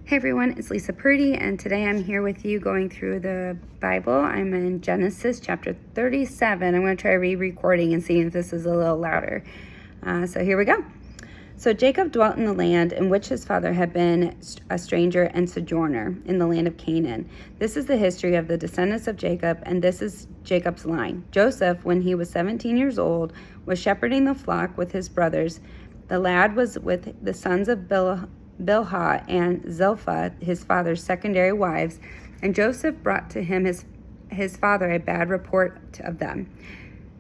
Hey everyone, it's Lisa Purdy, and today I'm here with you going through the Bible. I'm in Genesis chapter 37. I'm going to try re-recording and see if this is a little louder. So here we go. So Jacob dwelt in the land in which his father had been a stranger and sojourner, in the land of Canaan. This is the history of the descendants of Jacob, and this is Jacob's line. Joseph, when he was 17 years old, was shepherding the flock with his brothers. The lad was with the sons of Bilhah and Zilpah, his father's secondary wives, and Joseph brought to him his father a bad report of them.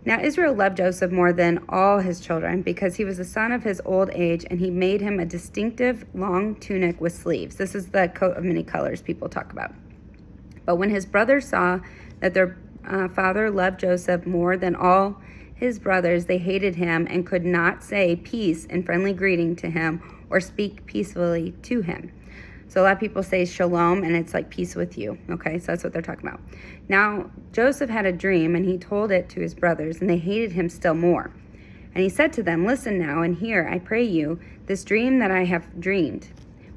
Now Israel loved Joseph more than all his children, because he was the son of his old age, and he made him a distinctive long tunic with sleeves. This is the coat of many colors people talk about. But when his brothers saw that their father loved Joseph more than all his brothers, they hated him and could not say peace and friendly greeting to him or speak peacefully to him. So a lot of people say shalom, and it's like peace with you. Okay, so that's what they're talking about. Now, Joseph had a dream, and he told it to his brothers, and they hated him still more. And he said to them, "Listen now, and hear, I pray you, this dream that I have dreamed.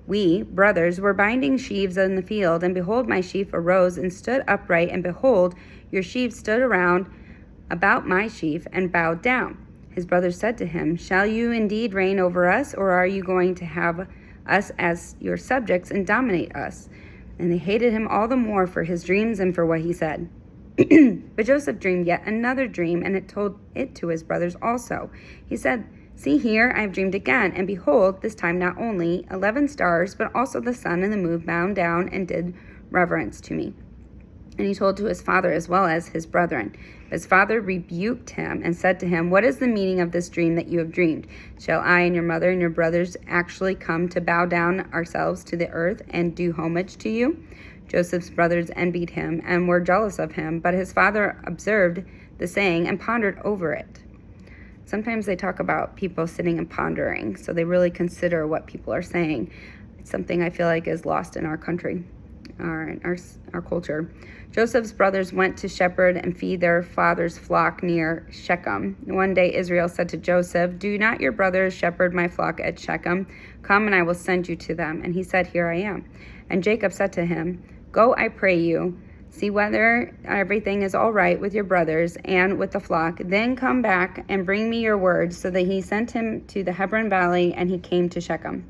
We, brothers, were binding sheaves in the field, and behold, my sheaf arose and stood upright, and behold, your sheaves stood around about my sheaf and bowed down." His brothers said to him, "Shall you indeed reign over us, or are you going to have us as your subjects and dominate us?" And they hated him all the more for his dreams and for what he said. But Joseph dreamed yet another dream, and it told it to his brothers also. He said, "See here, I have dreamed again, and behold, this time not only 11 stars, but also the sun and the moon bowed down and did reverence to me." And he told to his father as well as his brethren. His father rebuked him and said to him, "What is the meaning of this dream that you have dreamed? Shall I and your mother and your brothers actually come to bow down ourselves to the earth and do homage to you?" Joseph's brothers envied him and were jealous of him, but his father observed the saying and pondered over it. Sometimes they talk about people sitting and pondering, so they really consider what people are saying. It's something I feel like is lost in our country, our culture. Joseph's brothers went to shepherd and feed their father's flock near Shechem. One day Israel said to Joseph, "Do not your brothers shepherd my flock at Shechem? Come, and I will send you to them." And he said, "Here I am." And Jacob said to him, "Go, I pray you, see whether everything is all right with your brothers and with the flock. Then come back and bring me your word." So that he sent him to the Hebron valley, and he came to Shechem.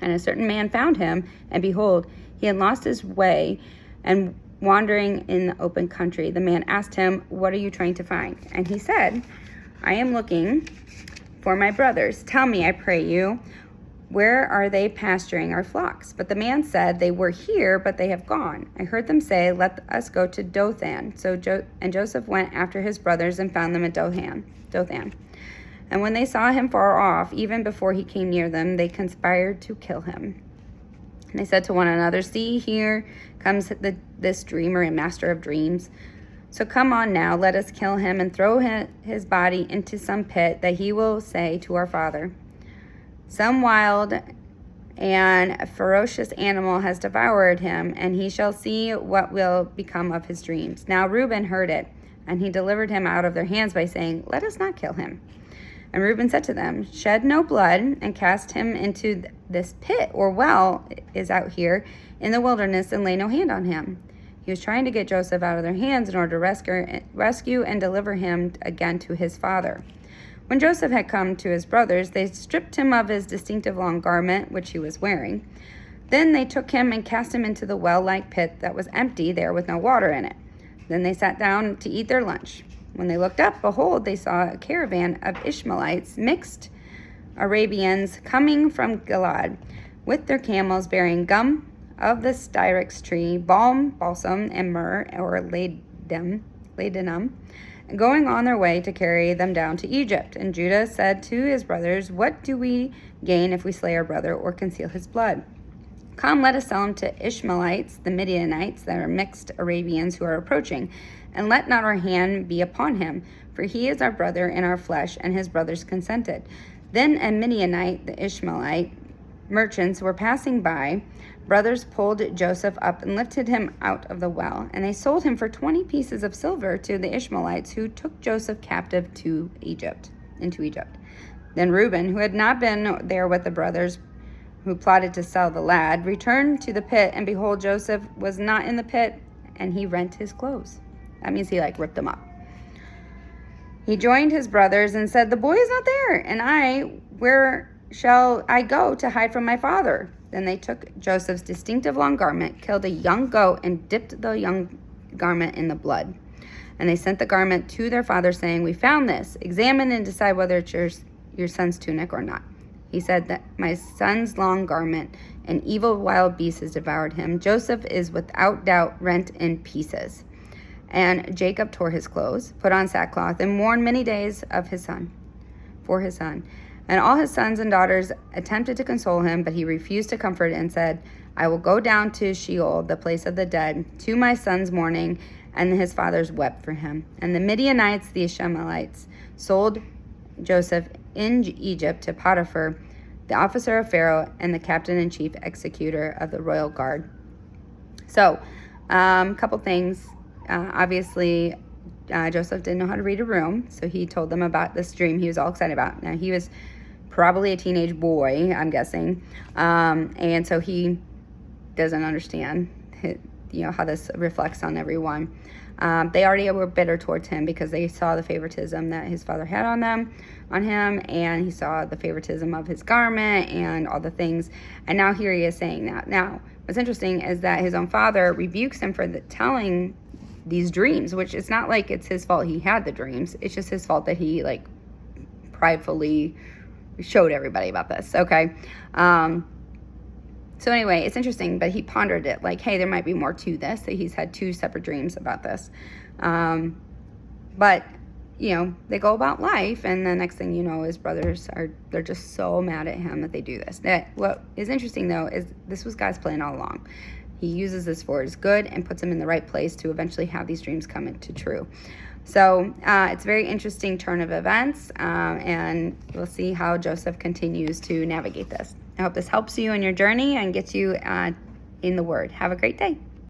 And a certain man found him, and behold, he had lost his way and wandering in the open country. The man asked him, "What are you trying to find?" And he said, "I am looking for my brothers. Tell me, I pray you, where are they pasturing our flocks?" But the man said, "They were here, but they have gone. I heard them say, 'Let us go to Dothan.'" And Joseph went after his brothers and found them at Dothan. And when they saw him far off, even before he came near them, they conspired to kill him. And they said to one another, "See, here comes this dreamer and master of dreams. So come on now, let us kill him and throw his body into some pit, that he will say to our father, 'Some wild and ferocious animal has devoured him,' and he shall see what will become of his dreams." Now Reuben heard it, and he delivered him out of their hands by saying, "Let us not kill him." And Reuben said to them, "Shed no blood, and cast him into this pit or well is out here in the wilderness, and lay no hand on him." He was trying to get Joseph out of their hands in order to rescue and deliver him again to his father. When Joseph had come to his brothers, they stripped him of his distinctive long garment, which he was wearing. Then they took him and cast him into the well-like pit that was empty there with no water in it. Then they sat down to eat their lunch. When they looked up, behold, they saw a caravan of Ishmaelites, mixed Arabians, coming from Gilead, with their camels bearing gum of the styrax tree, balsam, and myrrh, or ladanum, going on their way to carry them down to Egypt. And Judah said to his brothers, "What do we gain if we slay our brother or conceal his blood? Come, let us sell him to Ishmaelites, the Midianites, that are mixed Arabians who are approaching, and let not our hand be upon him, for he is our brother in our flesh." And his brothers consented. Then a Midianite, the Ishmaelite merchants were passing by. Brothers pulled Joseph up and lifted him out of the well, and they sold him for 20 pieces of silver to the Ishmaelites, who took Joseph captive into Egypt. Then Reuben, who had not been there with the brothers, who plotted to sell the lad, returned to the pit, and behold, Joseph was not in the pit, and he rent his clothes. That means he ripped them up. He joined his brothers and said, the boy is not there, and where shall I go to hide from my father? Then they took Joseph's distinctive long garment, killed a young goat, and dipped the young garment in the blood. And they sent the garment to their father, saying, we found this. Examine and decide whether it's your son's tunic or not. He said that my son's long garment, an evil wild beast has devoured him. Joseph is without doubt rent in pieces. And Jacob tore his clothes, put on sackcloth, and mourned many days for his son. And all his sons and daughters attempted to console him, but he refused to comfort and said, I will go down to Sheol, the place of the dead, to my son's mourning. And his fathers wept for him. And the Midianites, the Ishmaelites, sold Joseph in Egypt to Potiphar, the officer of Pharaoh, and the captain-in-chief executor of the royal guard. So, couple things. Obviously, Joseph didn't know how to read a room, so he told them about this dream he was all excited about. Now, he was probably a teenage boy, I'm guessing, and so he doesn't understand how this reflects on everyone. They already were bitter towards him because they saw the favoritism that his father had on him, and he saw the favoritism of his garment and all the things, and now here he is saying that. Now, what's interesting is that his own father rebukes him for telling these dreams, which it's not like it's his fault he had the dreams. It's just his fault that he pridefully showed everybody about this. Okay. So anyway, it's interesting, but he pondered it hey, there might be more to this, that he's had two separate dreams about this. But they go about life, and the next thing you know, his brothers they're just so mad at him that they do this. What is interesting though is this was God's plan all along. He uses this for his good and puts him in the right place to eventually have these dreams come into true. So it's a very interesting turn of events, and we'll see how Joseph continues to navigate this. I hope this helps you in your journey and gets you in the Word. Have a great day.